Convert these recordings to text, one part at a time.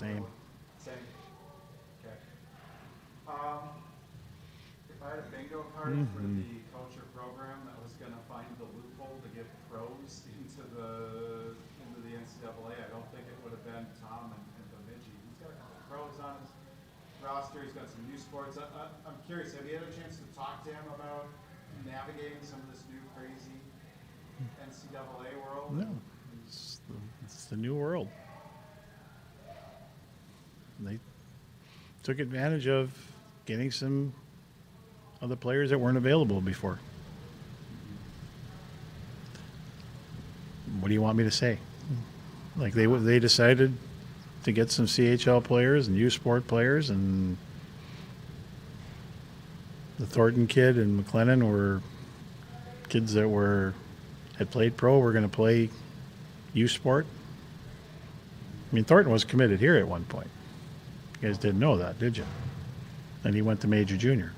Same. Same. Okay. If I had a bingo card for the culture program that was going to find the loophole to get pros into the NCAA, I don't think it would have been Tom and Bemidji. He's got a couple of pros on his roster. He's got some new sports. I'm curious, have you had a chance to talk to him about navigating some of this new crazy NCAA world? No, it's the new world. They took advantage of getting some other players that weren't available before. What do you want me to say? Like they decided to get some CHL players and U Sport players, and the Thornton kid and McLennan were kids that had played pro. Were going to play U Sport. I mean, Thornton was committed here at one point. You guys didn't know that, did you? And he went to Major Junior.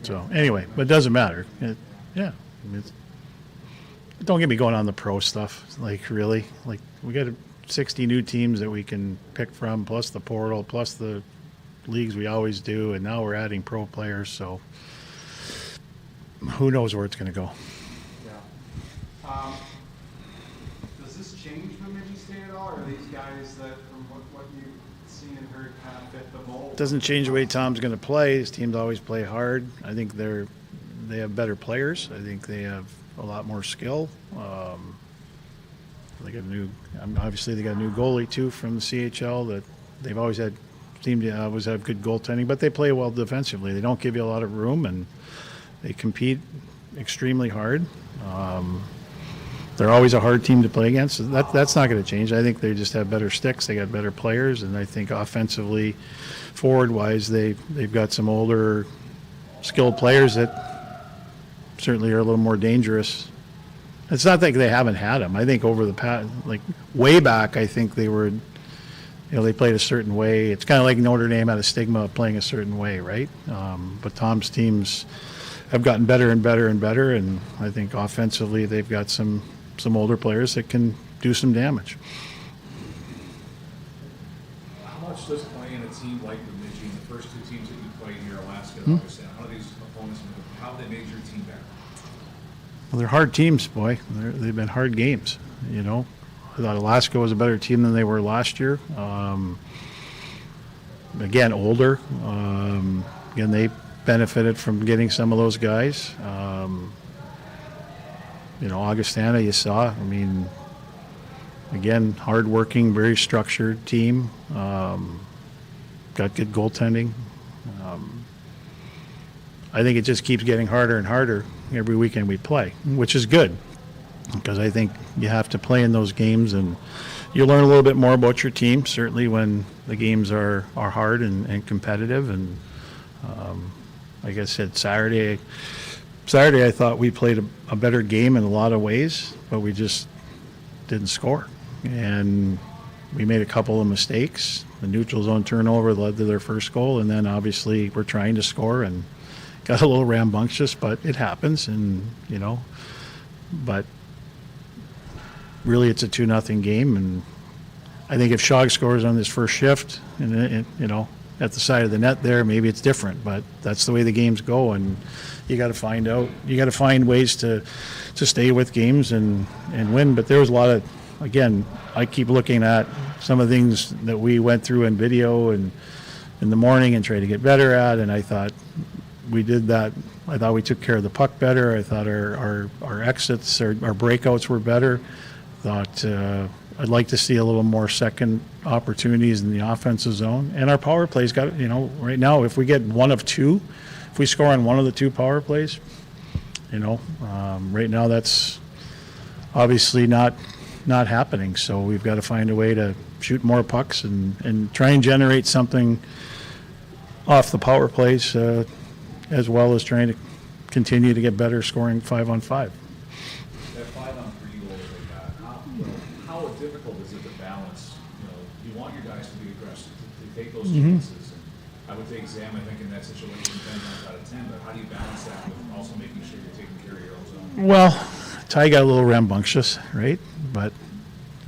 So anyway, but it doesn't matter. Yeah, I mean, don't get me going on the pro stuff. Like really, like we got 60 new teams that we can pick from, plus the portal, plus the leagues we always do, and now we're adding pro players. So who knows where it's going to go? Yeah. Does this change Bemidji State at all, or are these guys that, from what you've seen and heard, kind of fit the mold? Doesn't change the way Tom's going to play. His teams always play hard. I think they have better players. I think they have a lot more skill. They got obviously they got a new goalie too from the CHL that they've always seem to always have good goaltending, but they play well defensively. They don't give you a lot of room, and they compete extremely hard. They're always a hard team to play against. So that's not going to change. I think they just have better sticks. They got better players, and I think offensively, forward-wise, they've got some older, skilled players that certainly are a little more dangerous. It's not that they haven't had them. I think over the past, like way back, I think they were, they played a certain way. It's kind of like Notre Dame had a stigma of playing a certain way, right? But Tom's teams have gotten better and better and better, and I think offensively they've got some older players that can do some damage. How much does playing a team like Bemidji, the first two teams that you played here, Alaska and August, how do these opponents, how have they made your team better? Well, they're hard teams, boy. They've been hard games, I thought Alaska was a better team than they were last year. Again, older. Again, they benefited from getting some of those guys. Augustana, you saw. I mean, again, hard-working, very structured team. Got good goaltending. I think it just keeps getting harder and harder every weekend we play, which is good, because I think you have to play in those games, and you learn a little bit more about your team, certainly when the games are hard and competitive. And like I said, Saturday I thought we played a better game in a lot of ways, but we just didn't score. And we made a couple of mistakes. The neutral zone turnover led to their first goal, and then obviously we're trying to score and got a little rambunctious, but it happens. And, but really it's a 2-0 game. And I think if Shog scores on this first shift, and at the side of the net there, maybe it's different, but that's the way the games go, and you got to find ways to stay with games and win. But there was a lot of, again, I keep looking at some of the things that we went through in video and in the morning and try to get better at, and I thought we did that. I thought we took care of the puck better. I thought our exits, our breakouts were better. Thought I'd like to see a little more second opportunities in the offensive zone. And our power plays got, right now, if we get one of two, if we score on one of the two power plays, right now that's obviously not happening. So we've got to find a way to shoot more pucks and try and generate something off the power plays, as well as trying to continue to get better scoring 5-on-5. That 5-on-3 goal they got, how difficult is it to balance? You want your guys to be aggressive, to take those chances. And I would take Zam, I think, in that situation 10 times out of 10, but how do you balance that with also making sure you're taking care of your own zone? Well, Ty got a little rambunctious, right? But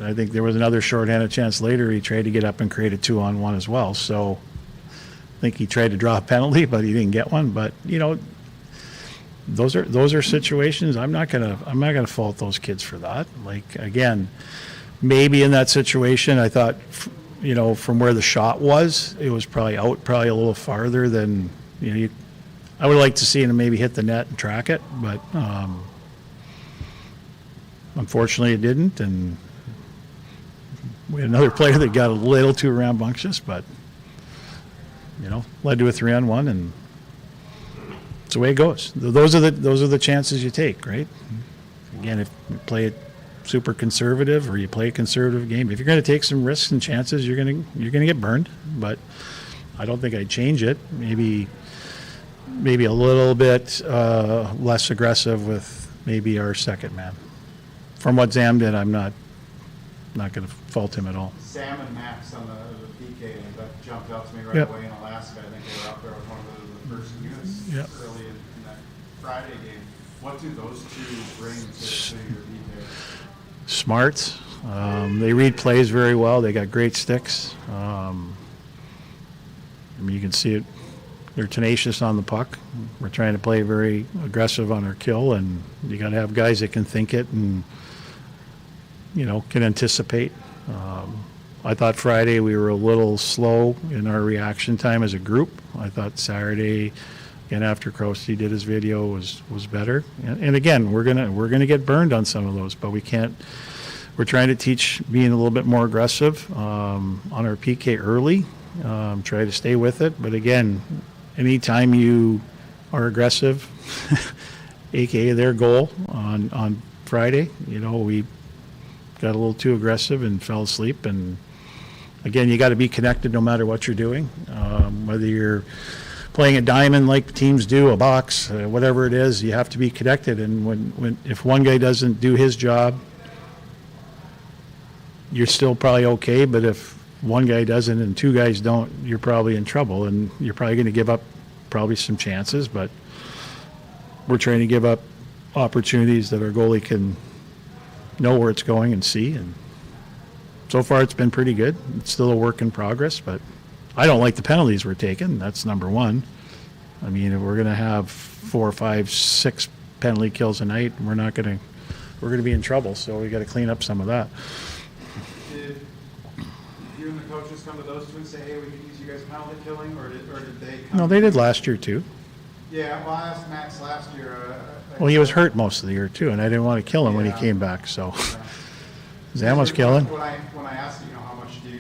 I think there was another shorthanded chance later. He tried to get up and create a 2-on-1 as well. So I think he tried to draw a penalty, but he didn't get one. But those are situations. I'm not gonna fault those kids for that. Like, again, maybe in that situation, I thought, from where the shot was, it was probably a little farther than I would like to see him maybe hit the net and track it, but unfortunately it didn't, and we had another player that got a little too rambunctious, but led to a 3-on-1, and it's the way it goes. Those are the chances you take, right? Again, if you play it super conservative or you play a conservative game, if you're going to take some risks and chances, you're going to get burned. But I don't think I'd change it. Maybe a little bit less aggressive with maybe our second man. From what Zam did, I'm not going to fault him at all. Sam and Max on the PK, that jumped out to me right Yep. away in Alaska. I think they were up there with one of the first units Yep. early in that Friday game. What do those two bring to your PK? Smart. They read plays very well. They got great sticks. You can see it. They're tenacious on the puck. We're trying to play very aggressive on our kill, and you got to have guys that can think it and can anticipate. I thought Friday we were a little slow in our reaction time as a group. I thought Saturday, again after Krosty did his video, was better. And again, we're gonna get burned on some of those, but we can't. We're trying to teach being a little bit more aggressive on our PK early. Try to stay with it, but again, anytime you are aggressive, aka their goal on Friday, we got a little too aggressive and fell asleep. And again, you got to be connected no matter what you're doing, whether you're playing a diamond like teams do, a box, whatever it is, you have to be connected. And if one guy doesn't do his job, you're still probably okay. But if one guy doesn't and two guys don't, you're probably in trouble, and you're probably going to give up probably some chances. But we're trying to give up opportunities that our goalie can know where it's going and see, and so far it's been pretty good. It's still a work in progress, but I don't like the penalties we're taking. That's number one. I mean, if we're going to have 4, 5, 6 penalty kills a night, we're going to be in trouble. So we got to clean up some of that. Did you and the coaches come to those two and say, hey, we can use you guys penalty killing, or did they come? No, they did last year too. Yeah, well, I asked Max last year. Well, he was hurt most of the year too, and I didn't want to kill him when he Yeah. came back. So Zam was killing. When I asked how much did you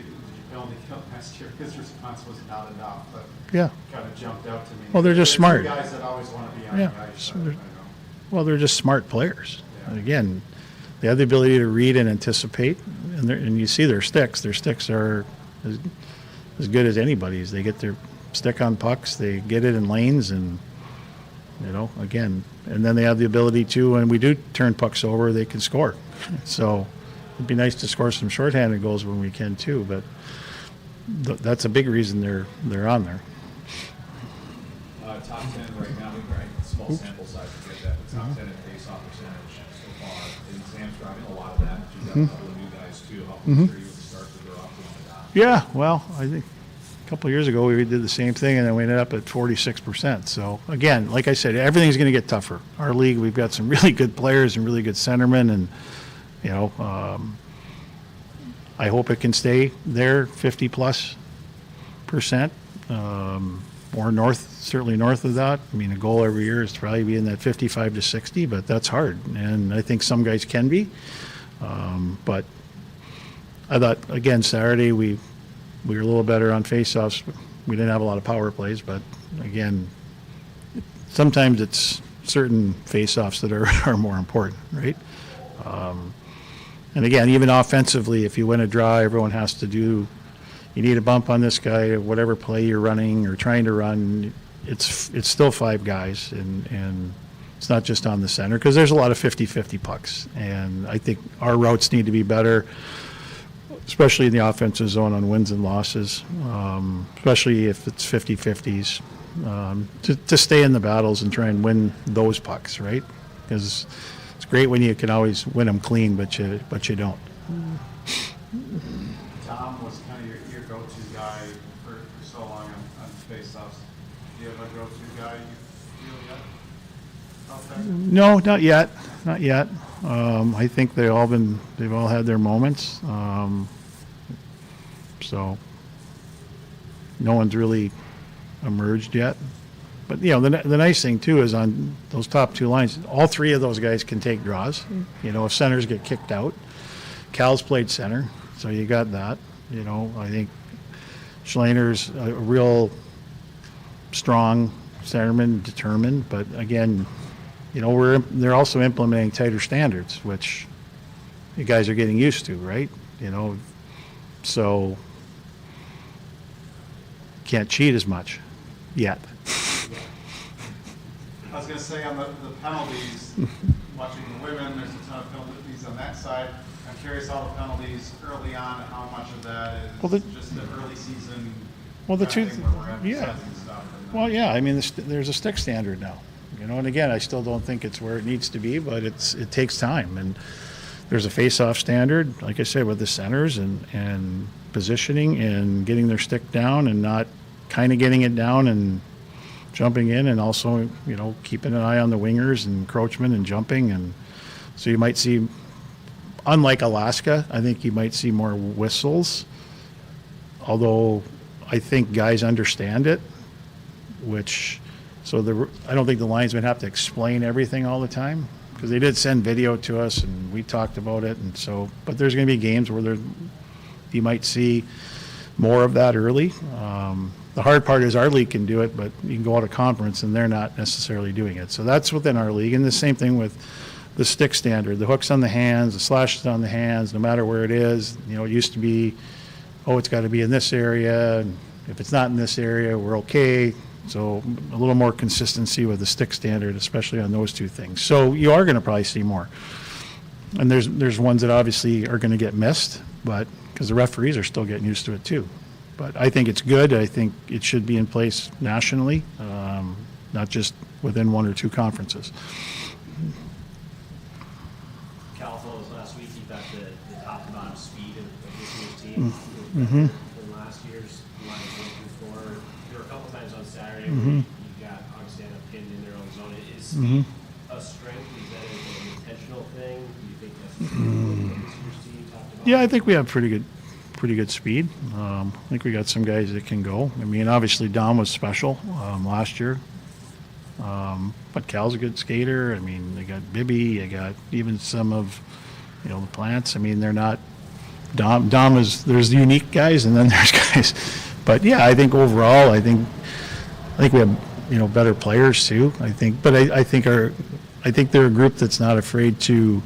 penalty kill last year, his response was not enough, but Yeah. kind of jumped out to me. Well, they're just There's smart. two guys that always want to be on Yeah. the ice. So I they're- know. Well, they're just smart players. Yeah. And again, they have the ability to read and anticipate, and you see their sticks. Their sticks are as good as anybody's. They get their stick on pucks, they get it in lanes, and again, and then they have the ability to, when we do turn pucks over, they can score. So it'd be nice to score some shorthanded goals when we can too, but that's a big reason they're on there. Top 10 right now, right? Small sample size to get that, but top 10 in face-off percentage so far. And Sam's driving a lot of that. You've got a couple of new guys too, helping sure you with the start that they're off to the Yeah, well, I think a couple of years ago we did the same thing, and then we ended up at 46%. So again, like I said, everything's going to get tougher. Our league, we've got some really good players and really good centermen, and I hope it can stay there 50+%, or certainly north of that. I mean, a goal every year is to probably be in that 55 to 60, but that's hard, and I think some guys can be. But I thought, again, Saturday we were a little better on faceoffs. We didn't have a lot of power plays, but again, sometimes it's certain faceoffs that are more important, right? And again, even offensively, if you win a draw, everyone has to do. You need a bump on this guy, whatever play you're running or trying to run. It's still 5 guys, and it's not just on the center, because there's a lot of 50-50 pucks, and I think our routes need to be better, especially in the offensive zone on wins and losses, especially if it's 50-50s, to stay in the battles and try and win those pucks, right? Because it's great when you can always win them clean, but you don't. No, not yet, not yet. I think they've all had their moments. So no one's really emerged yet. But, the nice thing, too, is on those top two lines, all three of those guys can take draws. If centers get kicked out. Cal's played center, so you got that. I think Schleiner's a real strong centerman, determined. But, again, they're also implementing tighter standards, which you guys are getting used to, right? So can't cheat as much yet. I was going to say on the penalties, watching the women, there's a ton of penalties on that side. I'm curious how the penalties early on, how much of that is just the early season. The truth, where we're emphasizing yeah. stuff and Well, yeah, I mean, there's a stick standard now, and again, I still don't think it's where it needs to be, but it takes time, and there's a face-off standard, like I said, with the centers and positioning and getting their stick down and not kind of getting it down and jumping in, and also, keeping an eye on the wingers and encroachment and jumping, and so you might see, unlike Alaska, I think you might see more whistles, although I think guys understand it, I don't think the linesmen have to explain everything all the time, because they did send video to us and we talked about it, and so, but there's going to be games where you might see more of that early. The hard part is our league can do it, but you can go out of conference and they're not necessarily doing it. So that's within our league, and the same thing with the stick standard, the hooks on the hands, the slashes on the hands, no matter where it is. It used to be, it's got to be in this area, and if it's not in this area, we're okay. So a little more consistency with the stick standard, especially on those two things. So you are going to probably see more. And there's ones that obviously are going to get missed, but because the referees are still getting used to it too. But I think it's good. I think it should be in place nationally, not just within one or two conferences. Cal told us last week he thought the top to bottom speed of this year's team Mm-hmm. than last year's line 1 through 4. There were a couple times on Saturday where you got Augustana pinned in their own zone. Is speed a strength? Is that an intentional thing? Do you think that's this year's team top to bottom? Yeah, I think we have pretty good speed. I think we got some guys that can go. I mean, obviously Dom was special last year, but Cal's a good skater. I mean, they got Bibby. They got even some of the Plants. I mean, they're not. Dom is. There's the unique guys, and then there's guys. But yeah, I think overall, I think we have better players too. I think, but I think they're a group that's not afraid to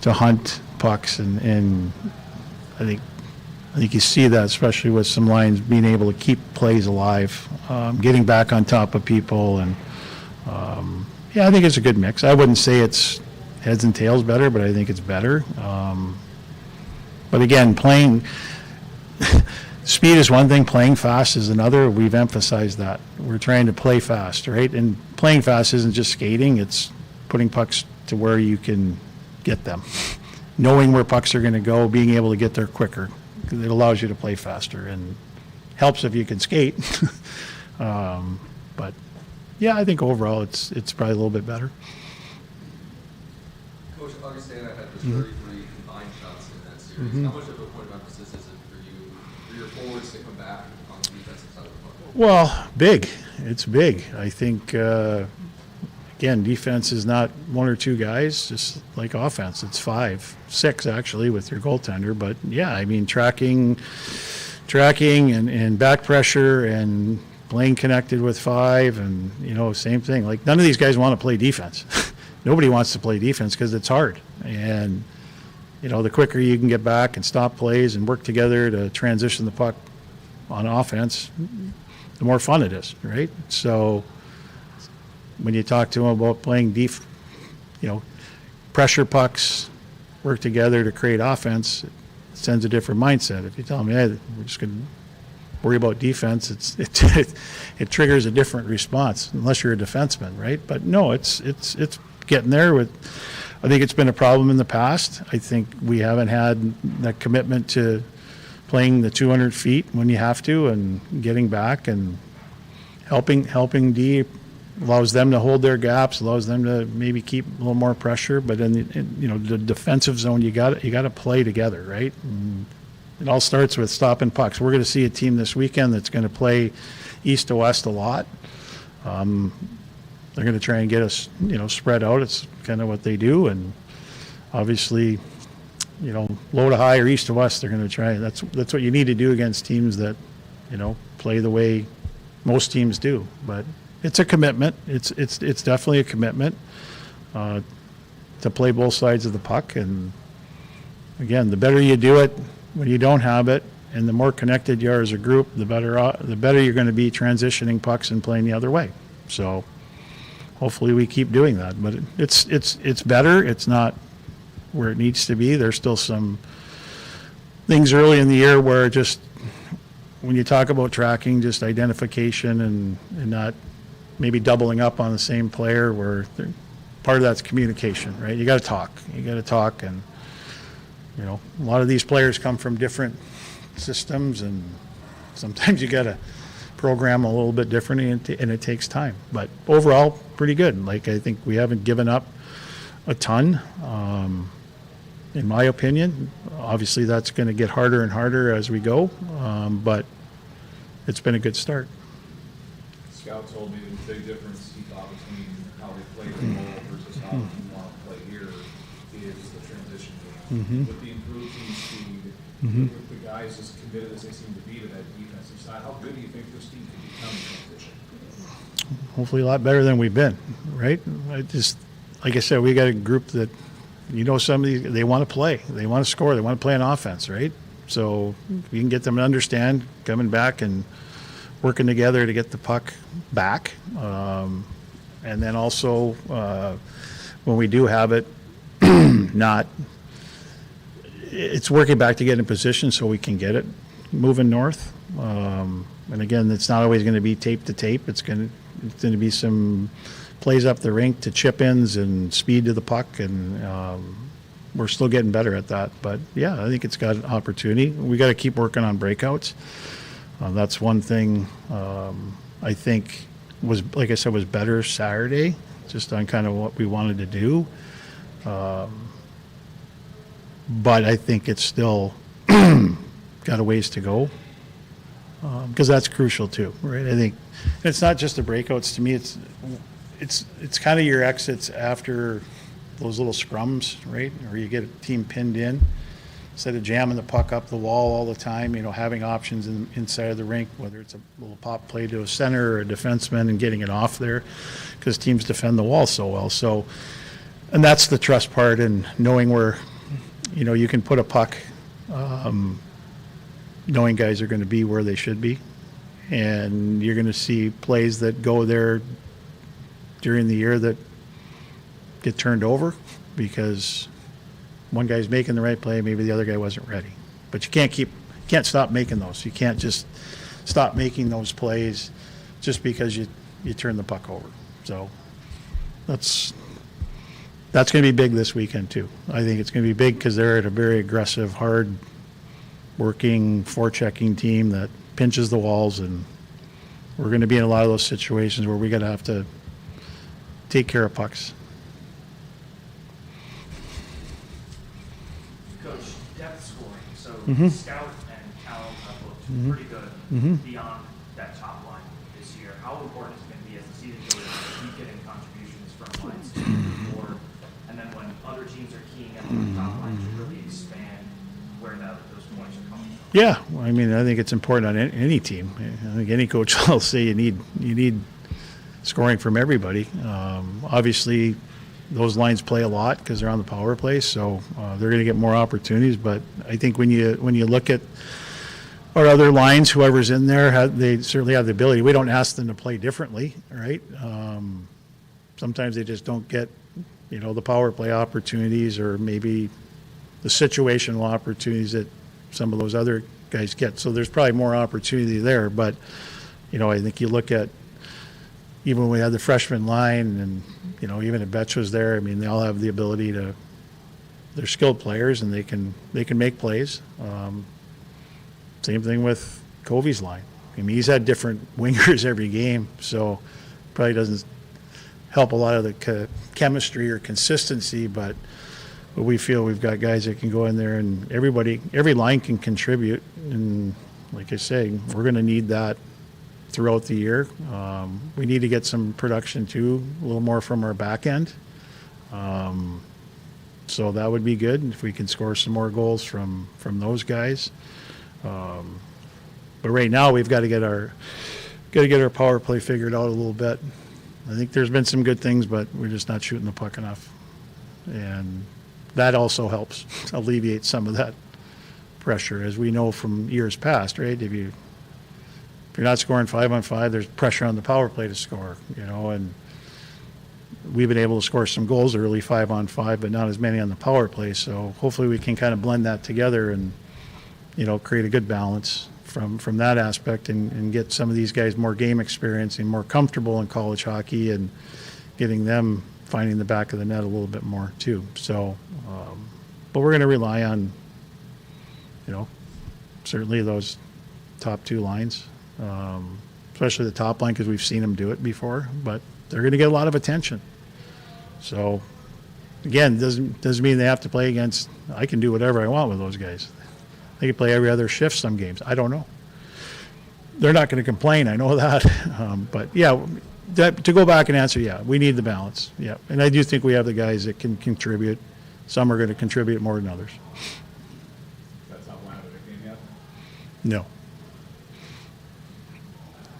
hunt pucks, and I think you see that, especially with some lines being able to keep plays alive, getting back on top of people, and I think it's a good mix. I wouldn't say it's heads and tails better, but I think it's better. But again, playing speed is one thing, playing fast is another. We've emphasized that. We're trying to play fast, right? And playing fast isn't just skating, it's putting pucks to where you can get them. Knowing where pucks are going to go, being able to get there quicker. It allows you to play faster and helps if you can skate. But yeah, I think overall it's probably a little bit better. Coach, Augustana had this 33 combined shots in that series. How much of a point of emphasis is it for your forwards to come back on the defensive side of the puck? Well, big. It's big. I think, again, defense is not one or two guys, just like offense. It's 5, 6 actually with your goaltender. But yeah, I mean, tracking and back pressure and playing connected with 5 and, same thing. Like, none of these guys want to play defense. Nobody wants to play defense because it's hard. And, the quicker you can get back and stop plays and work together to transition the puck on offense, the more fun it is, right? So when you talk to them about playing pressure pucks, work together to create offense, it sends a different mindset. If you tell them, hey, we're just going to worry about defense, it triggers a different response, unless you're a defenseman, right? But no, it's getting there. I think it's been a problem in the past. I think we haven't had that commitment to playing the 200 feet when you have to and getting back and helping D allows them to hold their gaps, allows them to maybe keep a little more pressure. But in the defensive zone, you got to play together, right? And it all starts with stopping pucks. We're going to see a team this weekend that's going to play east to west a lot. They're going to try and get us, spread out. It's kind of what they do, and obviously, low to high or east to west, they're going to try. That's what you need to do against teams that, play the way most teams do. But it's a commitment. It's definitely a commitment to play both sides of the puck. And again, the better you do it when you don't have it, and the more connected you are as a group, the better you're going to be transitioning pucks and playing the other way. So hopefully we keep doing that. But it's better. It's not where it needs to be. There's still some things early in the year where just when you talk about tracking, just identification and not maybe doubling up on the same player, where part of that's communication, right? You got to talk. And a lot of these players come from different systems, and sometimes you got to program a little bit differently, and it takes time. But overall, pretty good. Like, I think we haven't given up a ton, in my opinion. Obviously, that's going to get harder and harder as we go, but it's been a good start. Scout told me the big difference he thought between how they play the goal versus how you want to play here is the transition game. With the improved team speed, with the guys as committed as they seem to be to that defensive side, how good do you think this team can become in transition? Hopefully a lot better than we've been, right? Like I said, we got a group that, some of these, they want to play. They want to score. They want to play on offense, right? So we can get them to understand coming back and working together to get the puck back. And then also, when we do have it, it's working back to get in position so we can get it moving north. And again, it's not always going to be tape to tape. It's going to be some plays up the rink to chip-ins and speed to the puck, and we're still getting better at that. But yeah, I think it's got an opportunity. We got to keep working on breakouts. That's one thing I think was, like I said, was better Saturday, just on kind of what we wanted to do. But I think it's still got a ways to go, because that's crucial too, right? I think it's not just the breakouts. To me, it's kind of your exits after those little scrums, right? Or you get a team pinned in, instead of jamming the puck up the wall all the time, having options inside of the rink, whether it's a little pop play to a center or a defenseman and getting it off there, because teams defend the wall so well. So, and that's the trust part, and knowing where, you can put a puck, knowing guys are going to be where they should be, and you're going to see plays that go there during the year that get turned over because one guy's making the right play, maybe the other guy wasn't ready. But you can't stop making those. You can't just stop making those plays just because you turn the puck over. So that's going to be big this weekend too. I think it's going to be big because they're at a very aggressive, hard working, forechecking team that pinches the walls, and we're going to be in a lot of those situations where we're going to have to take care of pucks. Coach, depth scoring. So Scout and Callum have looked pretty good beyond that top line this year. How important is it going to be as the season goes on to keep getting contributions from lines 2 and 4, and then when other teams are keying up on the top line to really expand where those points are coming from? Yeah, I mean, I think it's important on any team. I think any coach will say you need scoring from everybody. Obviously, those lines play a lot because they're on the power play, so they're going to get more opportunities. But I think when you look at our other lines, whoever's in there, they certainly have the ability. We don't ask them to play differently, right? Sometimes they just don't get, the power play opportunities, or maybe the situational opportunities that some of those other guys get. So there's probably more opportunity there. But, I think you look at, even when we had the freshman line, and, even if Betch was there, I mean, they all have the ability to, they're skilled players, and they can make plays. Same thing with Covey's line. I mean, he's had different wingers every game, so probably doesn't help a lot of the chemistry or consistency, but we feel we've got guys that can go in there and every line can contribute. And like I say, we're going to need that throughout the year. We need to get some production too, a little more from our back end. So that would be good if we can score some more goals from those guys. But right now we've got to get our power play figured out a little bit. I think there's been some good things, but we're just not shooting the puck enough, and that also helps alleviate some of that pressure, as we know from years past, right? If you're not scoring 5-on-5, there's pressure on the power play to score, and we've been able to score some goals early 5-on-5, but not as many on the power play. So hopefully we can kind of blend that together and, create a good balance from that aspect and get some of these guys more game experience and more comfortable in college hockey and getting them finding the back of the net a little bit more too. So, but we're going to rely on, certainly those top two lines, especially the top line, because we've seen them do it before, but they're going to get a lot of attention. So again, doesn't mean they have to play against, I can do whatever I want with those guys. They can play every other shift some games. I don't know. They're not going to complain. I know that. But yeah, to go back and answer, yeah, we need the balance. Yeah. And I do think we have the guys that can contribute. Some are going to contribute more than others. That's not one of the game yet? No. Do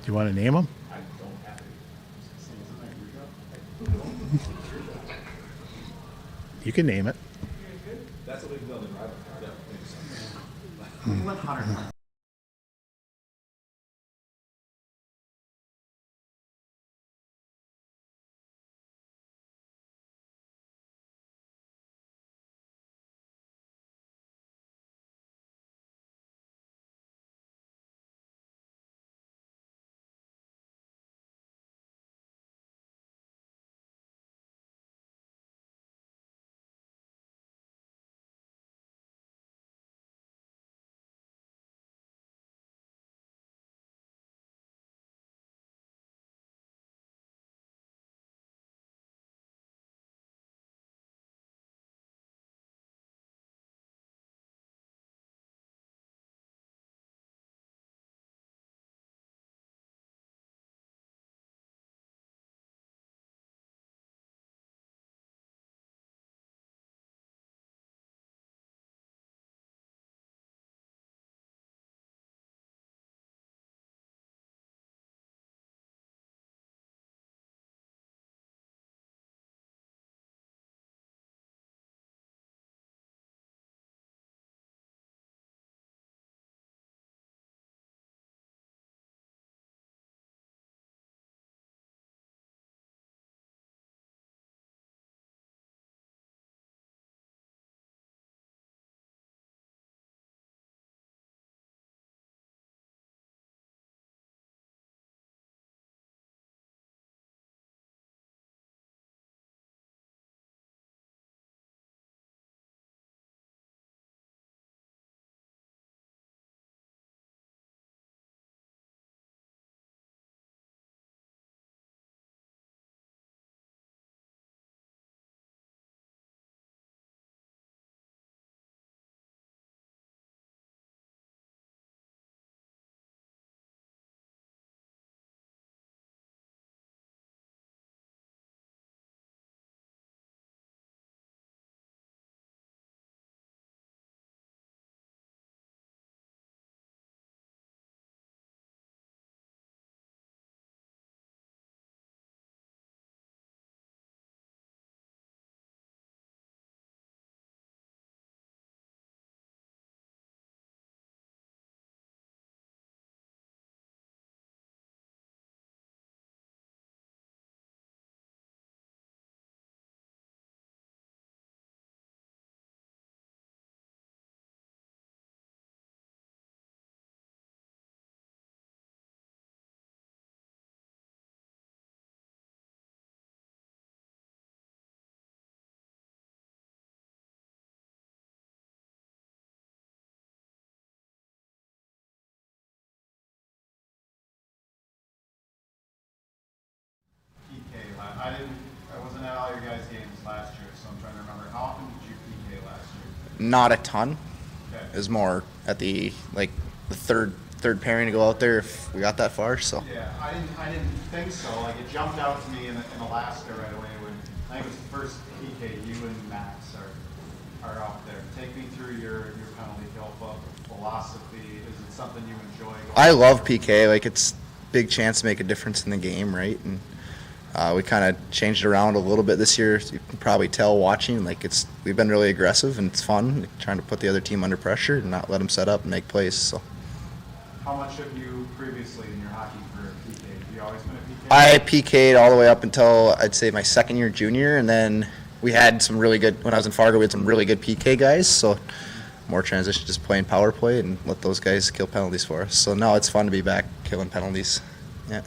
you want to name them? I don't have it. You can name it. That's a big building, right? Yeah. Let Hunter. penalties last year, so I'm trying to remember. How often did you PK last year? Not a ton. Okay. It was more at the third pairing to go out there if we got that far. So Yeah, I didn't think so. Like, it jumped out to me in Alaska right away when I think it was the first PK you and Max are out there. Take me through your penalty kill philosophy. Is it something you enjoy? I love PK. Like, it's a big chance to make a difference in the game, right? And we kind of changed it around a little bit this year. You can probably tell watching. Like, we've been really aggressive and it's fun trying to put the other team under pressure and not let them set up and make plays. So. How much have you previously in your hockey career PK'd? Have you always been a PK? I PK'd all the way up until I'd say my second year junior, and then we had some really good, when I was in Fargo, we had some really good PK guys, so more transition, just playing power play and let those guys kill penalties for us. So now it's fun to be back killing penalties. Yeah.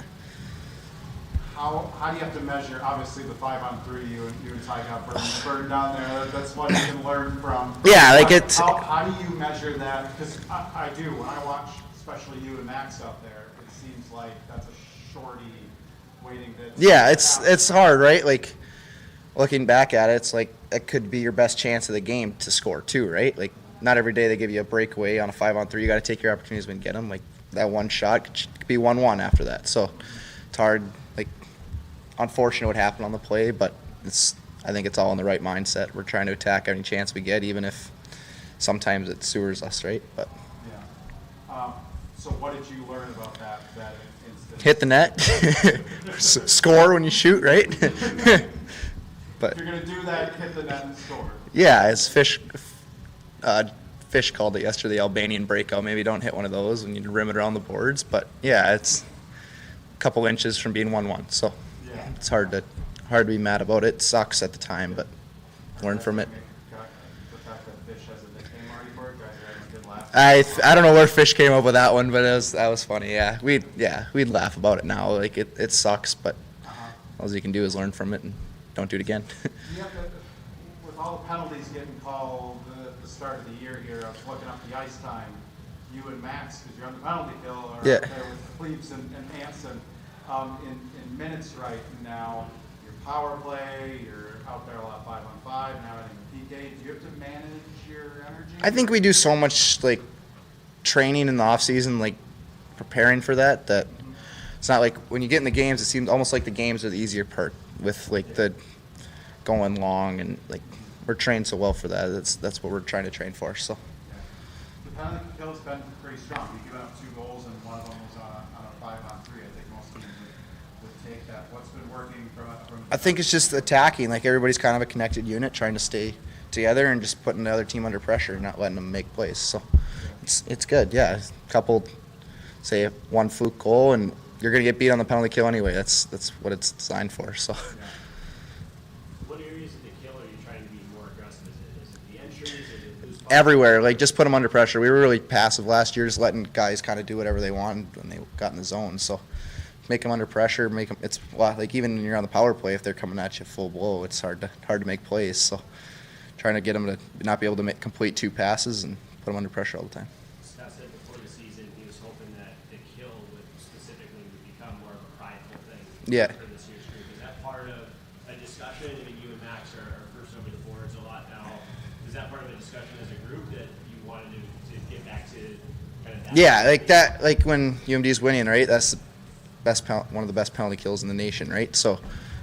How do you have to measure, obviously the 5-on-3, you and Ty got burned down there, that's what you can learn from. Yeah, like But it's. How do you measure that? Because I do, when I watch, especially you and Max out there, it seems like that's a shorty waiting to. Yeah, it's hard, right? Like, looking back at it, it's like that could be your best chance of the game to score too, right? Like, not every day they give you a breakaway on a 5-on-3. You got to take your opportunities when you get them. Like, that one shot could be 1-1 after that. So it's hard. Like, unfortunate what happened on the play, but I think it's all in the right mindset. We're trying to attack any chance we get, even if sometimes it sewers us, right? But Yeah. So what did you learn about that instance? hit the net, score when you shoot, right? But If you're gonna do that, hit the net and score. yeah, as Fish called it yesterday, the Albanian breakout. Maybe don't hit one of those when you rim it around the boards. But yeah, it's a couple inches from being 1-1. So Yeah. it's hard to be mad about it. It sucks at the time, but learn from it. The fact that Fish has a nickname already for it, guys are having a good laugh. I don't know where Fish came up with that one, but that was funny. Yeah, we'd laugh about it now. Like, it sucks, but all you can do is learn from it and don't do it again. Yeah, with all the penalties getting called at the start of the year here, I was looking up the ice time. You and Max, because you're on the penalty kill, are Yeah. up there with Cleves and Hansen. In minutes right now, your power play, you're out there a lot 5-on-5, now I think PK. Do you have to manage your energy? I think we do so much like training in the off season, like preparing for that it's not like when you get in the games, it seems almost like the games are the easier part with like the going long, and like we're trained so well for that. That's what we're trying to train for. So The penalty kill's been pretty strong. You've given up 2 goals, and one of them was on a 5-on-3. I think most teams would take that. What's been working from I think it's just attacking. Like, everybody's kind of a connected unit, trying to stay together and just putting the other team under pressure and not letting them make plays. So it's good. Yeah, coupled, say 1 fluke goal, and you're gonna get beat on the penalty kill anyway. That's what it's designed for. So. What areas of the kill are you trying to be more aggressive? Is it the entries? Is it loose pucks? Everywhere, like, just put them under pressure. We were really passive last year, just letting guys kind of do whatever they wanted when they got in the zone. So make them under pressure, make them. It's like, even when you're on the power play, if they're coming at you full blow, it's hard to make plays. So trying to get them to not be able to complete 2 passes and put them under pressure all the time. Scott said before the season he was hoping that the kill would become more of a prideful thing Yeah. for this year's group. Is that part of a discussion? I mean, you and Max are first over the boards a lot now. Is that part of a discussion as a group that you wanted to get back to kind of that? Yeah, like that. Like when UMD's winning, right? That's the one of the best penalty kills in the nation, right? So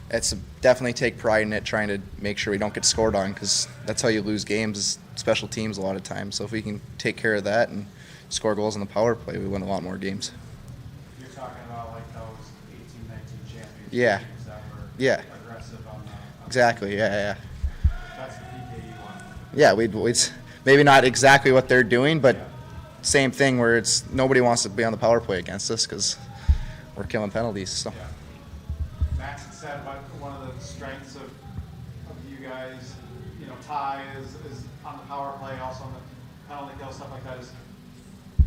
it's definitely take pride in it, trying to make sure we don't get scored on, because that's how you lose games, is special teams a lot of times. So if we can take care of that and score goals in the power play, we win a lot more games. You're talking about like those 18-19 champions. Yeah. Teams that were Yeah. aggressive on the. Exactly. Yeah. That's the PK you want. Yeah. We'd maybe not exactly what they're doing, but same thing where it's nobody wants to be on the power play against us because we're killing penalties. So. Yeah. Max had said one of the strengths of you guys, Ty is on the power play, also on the penalty kill, stuff like that, is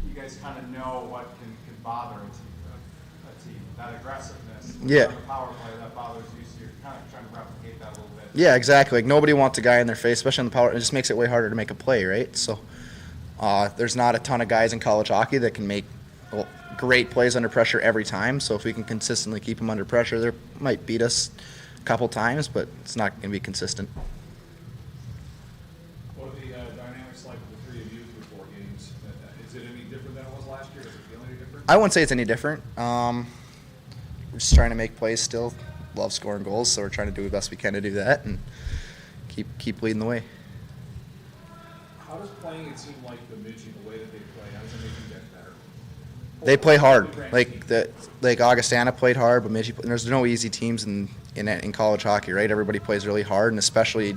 you guys kind of know what can bother a team. That aggressiveness Yeah. on the power play, that bothers you, so you're kind of trying to replicate that a little bit. Yeah, exactly. Like, nobody wants a guy in their face, especially on the power. It just makes it way harder to make a play, right? So there's not a ton of guys in college hockey that can make great plays under pressure every time. So if we can consistently keep them under pressure, they might beat us a couple times, but it's not going to be consistent. What are the dynamics like with the three of you through 4 games? Is it any different than it was last year? Does it feel any different? I wouldn't say it's any different. We're just trying to make plays still. Love scoring goals, so we're trying to do the best we can to do that and keep leading the way. How does playing it seem like Bemidji, the way that they play, how does it make you get better? They play hard. Like Augustana played hard, but there's no easy teams in college hockey, right? Everybody plays really hard, and especially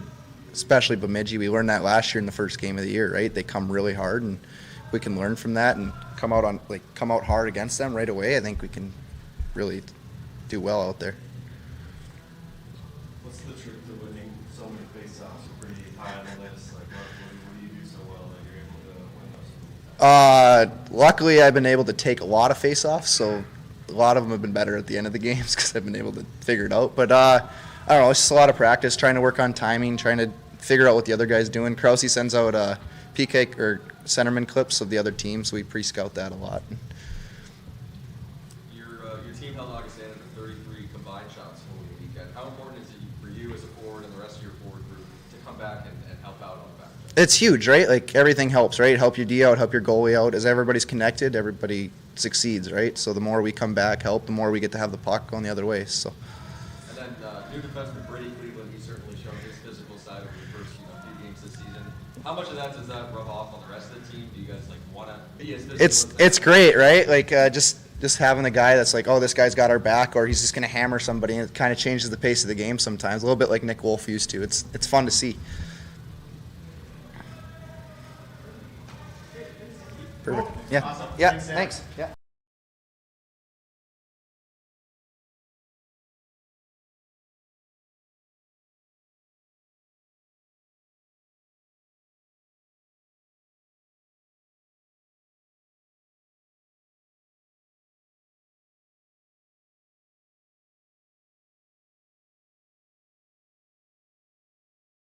Bemidji. We learned that last year in the first game of the year, right? They come really hard, and we can learn from that and come out hard against them right away. I think we can really do well out there. What's the trick to winning so many face-offs? You're pretty high on the list. Like, what do you do so well that you're able to win those? Luckily, I've been able to take a lot of face-offs, so a lot of them have been better at the end of the games because I've been able to figure it out. But I don't know, it's just a lot of practice, trying to work on timing, trying to figure out what the other guy's doing. Krause sends out PK or centerman clips of the other team, so we pre-scout that a lot. Your team held Augustana to 33 combined shots over the weekend. How important is it for you as a forward and the rest of your forward group to come back and help out on the back check? It's huge, right? Like, everything helps, right? Help your D out, help your goalie out. As everybody's connected, everybody succeeds, right? So the more we come back, help, the more we get to have the puck going the other way. So. And then new defenseman Brady Cleveland, he certainly showed his physical side over the first few games this season. How much of that does that rub off on the rest of the team? Do you guys want to be as physical? It's great, right? Like just having a guy that's like, oh, this guy's got our back, or he's just going to hammer somebody, and it kind of changes the pace of the game sometimes. A little bit like Nick Wolf used to. It's fun to see. Perfect. Yeah. Awesome. Yeah. Thanks, Sam. Thanks. Yeah.